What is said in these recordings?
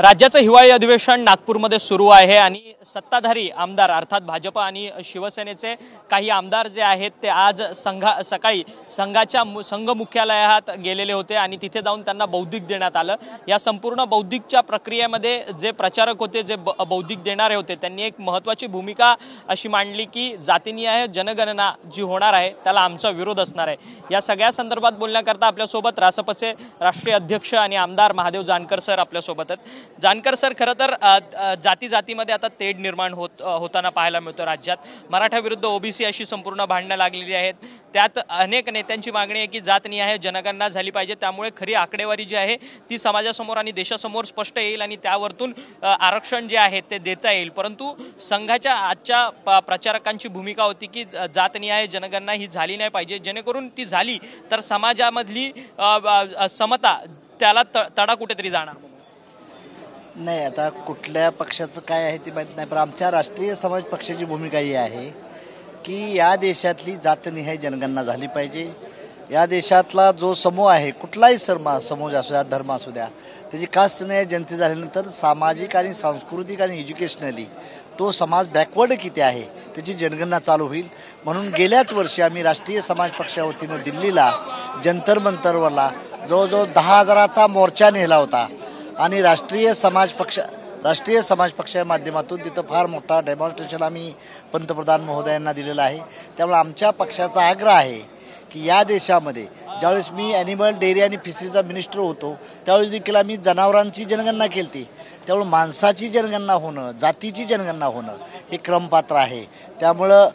राज्याचं हिवाळी अधिवेशन नागपूरमध्ये सुरू आहे आणि सत्ताधारी आमदार अर्थात भाजप आणि शिवसेनेचे काही आमदार जे आहेत ते आज सकाळी संघाच्या संघ मुख्यालयात गेलेले होते आणि तिथे जाऊन त्यांना बौद्धिक देण्यात आलं। या संपूर्ण बौद्धिकच्या प्रक्रियेमध्ये जे प्रचारक होते, जे बौद्धिक देणारे होते, त्यांनी एक महत्त्वाची भूमिका अशी मांडली की जातीनिहाय जनगणना जी होणार आहे त्याला आमचा विरोध असणार आहे। या सगळ्या संदर्भात बोलण्याकरता आपल्यासोबत रासपचे राष्ट्रीय अध्यक्ष आणि आमदार महादेव जानकर सर आपल्यासोबत आहेत। जानकर सर, खरं तर जातीमध्ये आता तेढ निर्माण होताना पाहायला मिळतो। राज्यात मराठा विरुद्ध ओबीसी अशी संपूर्ण भांडणं लागलेली आहेत। त्यात अनेक नेत्यांची मागणी आहे की जातनिहाय जनगणना झाली पाहिजे, त्यामुळे खरी आकडेवारी जी आहे ती समाजासमोर आणि देशासमोर स्पष्ट येईल आणि त्यावरतून आरक्षण जे आहे ते देता येईल। परंतु संघाच्या आजच्या प्रचारकांची भूमिका होती की जातनिहाय जनगणना ही झाली नाही पाहिजे, जेणेकरून ती झाली तर समाजामधली समता त्याला तडा कुठेतरी जाणार नाही। आता कुठल्या पक्षाचं काय आहे ते माहीत नाही, पण आमच्या राष्ट्रीय समाज पक्षाची भूमिका ही आहे की या देशातली जातनिहाय जनगणना झाली पाहिजे। या देशातला जो समूह आहे, कुठलाही समूह असू द्या, धर्म असू द्या, त्याची कास्टनिहाय जनते झाल्यानंतर सामाजिक आणि सांस्कृतिक आणि एज्युकेशनली तो समाज बॅकवर्ड किती आहे त्याची जनगणना चालू होईल। म्हणून गेल्याच वर्षी आम्ही राष्ट्रीय समाज पक्षावतीनं दिल्लीला जंतर मंतरवरला जवळजवळ 10,000चा मोर्चा नेला होता आणि राष्ट्रीय समाज पक्षाच्या माध्यमातून तिथं फार मोठा डेमॉन्स्ट्रेशन आम्ही पंतप्रधान महोदयांना दिलेला आहे। त्यामुळे आमच्या पक्षाचा आग्रह आहे की या देशामध्ये ज्यावेळेस मी ॲनिमल डेअरी आणि फिशरीचा मिनिस्टर होतो त्यावेळेस देखील आम्ही जनावरांची जनगणना केली होती। त्यामुळे माणसाची जनगणना होणं, जातीची जनगणना होणं हे क्रमपात्र आहे। त्यामुळं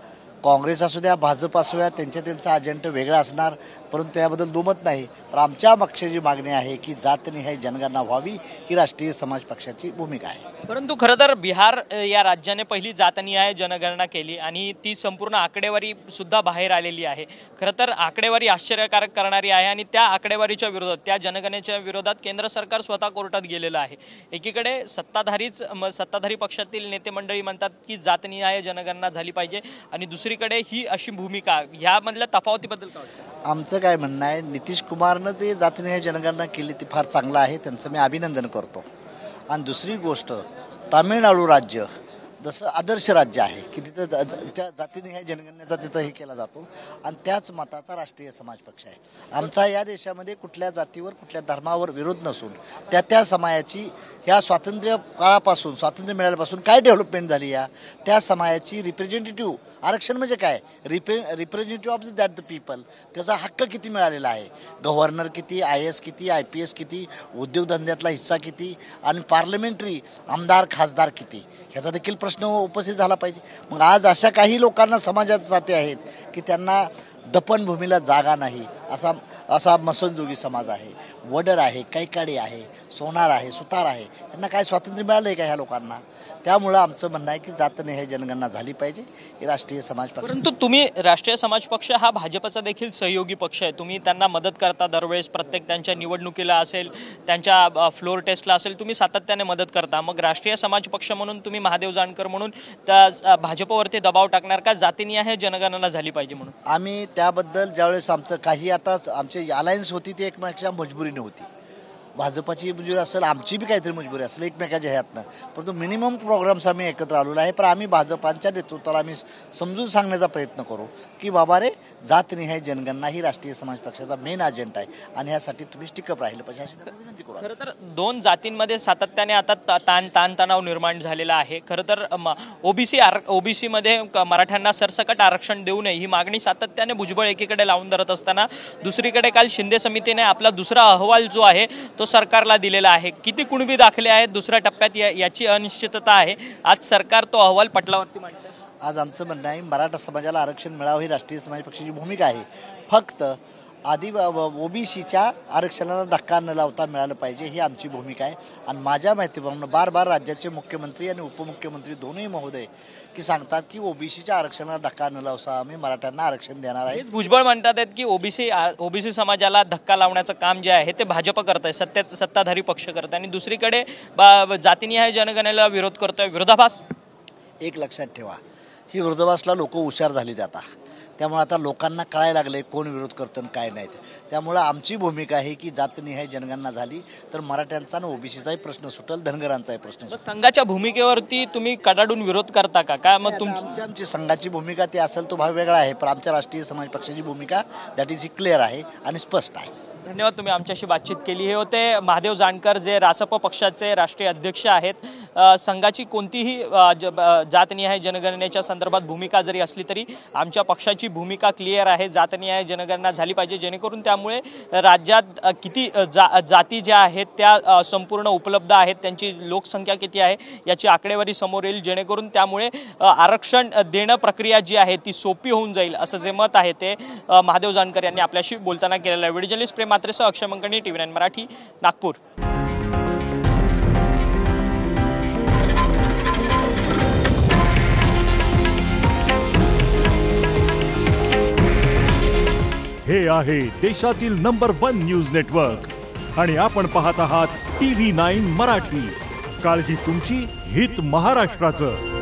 काँग्रेस असू द्या, भाजप असू द्या, त्यांचा अजेंडा वेगळा असणार, परंतु याबद्दल दुमत नाही। पण आमच्या पक्षाची मागणी आहे की जातनिहाय जनगणना व्हावी ही राष्ट्रीय समाज पक्षाची भूमिका आहे। परंतु खरं तर बिहार या राज्याने पहिली जातनिहाय जनगणना केली आणि ती संपूर्ण आकडेवारी सुद्धा बाहेर आलेली आहे। खरं तर आकडेवारी आश्चर्यकारक करणारी आहे आणि त्या आकडेवारीच्या विरोधात, त्या जनगणनेच्या विरोधात केंद्र सरकार स्वतः कोर्टात गेलेलं आहे। एकीकडे सत्ताधारी पक्षातील नेते मंडळी म्हणतात की जातनिहाय जनगणना झाली पाहिजे आणि दुसरीकडे ही अशी भूमिका, ह्यामधल्या तफावतीबद्दल काय वाटतं? आमचं काय म्हणणं आहे, नितीश कुमारनं जे जातनिहाय जनगणना केली ती फार चांगलं आहे, त्यांचं मी अभिनंदन करतो। आणि दुसरी गोष्ट, तामिळनाडू राज्य जसं आदर्श राज्य आहे की तिथं त्या जातीनिहाय जनगणनेचा तिथं हे केला जातो आणि त्याच मताचा राष्ट्रीय समाज पक्ष आहे। आमचा या देशामध्ये कुठल्या जातीवर, कुठल्या धर्मावर विरोध नसून त्या समाजाची ह्या स्वातंत्र्य काळापासून, स्वातंत्र्य मिळाल्यापासून काय डेव्हलपमेंट झाली, त्या समाजाची रिप्रेझेंटेटिव्ह, आरक्षण म्हणजे काय, representative of that the people, त्याचा हक्क किती मिळालेला आहे, गव्हर्नर किती, IAS किती, IPS किती, उद्योगधंद्यातला हिस्सा किती आणि पार्लमेंटरी आमदार खासदार किती, ह्याचा देखील प्रश्न उपस्थित झाला पाहिजे। मग आज अशा काही लोकांना समाजात जाती आहेत की त्यांना दफनभूमीला जागा नाही, असा मसनजोगी समाज आहे, वडर आहे, कैकाडी आहे, सोनार आहे, सुतार आहे, यांना काय स्वातंत्र्य मिळालं आहे का ह्या लोकांना? त्यामुळं आमचं म्हणणं आहे की जातनिहाय जनगणना झाली पाहिजे ही राष्ट्रीय समाज पक्ष। परंतु तुम्ही राष्ट्रीय समाज पक्ष हा भाजपचा देखील सहयोगी पक्ष आहे, तुम्ही त्यांना मदत करता दरवेळेस, प्रत्येक त्यांच्या निवडणुकीला असेल, त्यांच्या फ्लोअर टेस्टला असेल, तुम्ही सातत्याने मदत करता। मग राष्ट्रीय समाज पक्ष म्हणून तुम्ही महादेव जानकर म्हणून त्या भाजपवरती दबाव टाकणार का जातीनिहाय जनगणना झाली पाहिजे म्हणून? आम्ही त्याबद्दल ज्यावेळेस आमचं काही आता आमची अलायन्स होती ती एकमेकांच्या मजबुरीने होती, भाजपाची मजबुरी असेल, आमची बी काहीतरी मजबुरी असेल एकमेकाच्या ह्यातनं, परंतु मिनिमम प्रोग्राम्स आम्ही एकत्र आलेलो आहे। पण आम्ही भाजपांच्या नेतृत्वाला आम्ही समजून सांगण्याचा प्रयत्न करू की बाबा रे, जातनिहाय जनगणना ही राष्ट्रीय समाज पक्षाचा मेन अजेंडा आहे आणि ह्यासाठी तुम्ही टिकअप राहिलं पाहिजे अशी विनंती करू। खरं तर दोन जातींमध्ये सातत्याने आता ताणतणाव निर्माण झालेला आहे। खरं तर ओबीसीमध्ये मराठ्यांना सरसकट आरक्षण देऊ नये ही मागणी सातत्याने भुजबळ एकीकडे लावून धरत असताना दुसरीकडे काल शिंदे समितीने आपला दुसरा अहवाल जो आहे तो सरकारला दिलेला आहे। किती कुणबी दाखले आहेत दुसऱ्या टप्प्यात याची अनिश्चितता आहे। आज सरकार तो अहवाल पटलावरती मांडतं। आज आमचं म्हणणं आहे मराठा समाजाला आरक्षण मिळावं ही राष्ट्रीय समाज पक्षाची भूमिका आहे। फक्त ओबीसीच्या आरक्षणाला धक्का न लावता मिळालं पाहिजे ही आमची भूमिका आहे। आणि माझ्या माहितीप्रमाणे बार राज्याचे मुख्यमंत्री आणि उपमुख्यमंत्री दोन्ही महोदय की सांगतात की ओबीसीच्या आरक्षणाला धक्का न लावता आम्ही मराठ्यांना आरक्षण देणार आहे। भुजबळ म्हणतात की ओबीसी समाजाला धक्का लावण्याचं काम जे आहे ते भाजप करत आहे, सत्ताधारी पक्ष करत आहे आणि दुसरीकडे जातीनिहाय जनगणनेला विरोध करतोय, विरोधाभास। एक लक्षात ठेवा, ही विरोधाभासला लोक हुशार झालीत आता। त्यामुळे आता लोकांना कळायला लागले कोण विरोध करतं आणि काय नाही. त्यामुळं आमची भूमिका आहे की जातनिहाय जनगणना झाली तर मराठ्यांचा आणि ओबीसीचाही प्रश्न सुटेल, धनगरांचाही प्रश्न सुटेल. संघाच्या भूमिकेवरती तुम्ही कडाडून विरोध करता का? काय मग आमची संघाची भूमिका ती असेल तो भाग वेगळा आहे, पण आमच्या राष्ट्रीय समाज पक्षाची भूमिका दॅट इज क्लिअर आहे आणि स्पष्ट आहे. धन्यवाद, तुम्ही आमच्याशी बातचीत केली. हे होते महादेव जानकर, जे रासप पक्षाचे राष्ट्रीय अध्यक्ष आहेत. संघाची कोणतीही जातनिहाय जनगणनेच्या संदर्भात भूमिका जरी असली तरी आमच्या पक्षाची भूमिका क्लिअर आहे. जातनिहाय जनगणना झाली पाहिजे, जेणेकरून त्यामुळे राज्यात किती जाती ज्या आहेत त्या संपूर्ण उपलब्ध आहेत, त्यांची लोकसंख्या किती आहे याची आकडेवारी समोर येईल, जेणेकरून त्यामुळे आरक्षण देणं प्रक्रिया जी आहे ती सोपी होऊन जाईल, असं जे मत आहे ते महादेव जानकर यांनी आपल्याशी बोलताना केलेलं आहे. व्हिडिओ जर्नलिस्ट प्रेम मात्रेसह अक्षय मंकणी, TV9 मराठी, नागपूर. हे आहे देशातील नंबर 1 न्यूज नेटवर्क आणि आपण पाहत आहात TV9 मराठी. काळजी तुमची, हित महाराष्ट्राचं.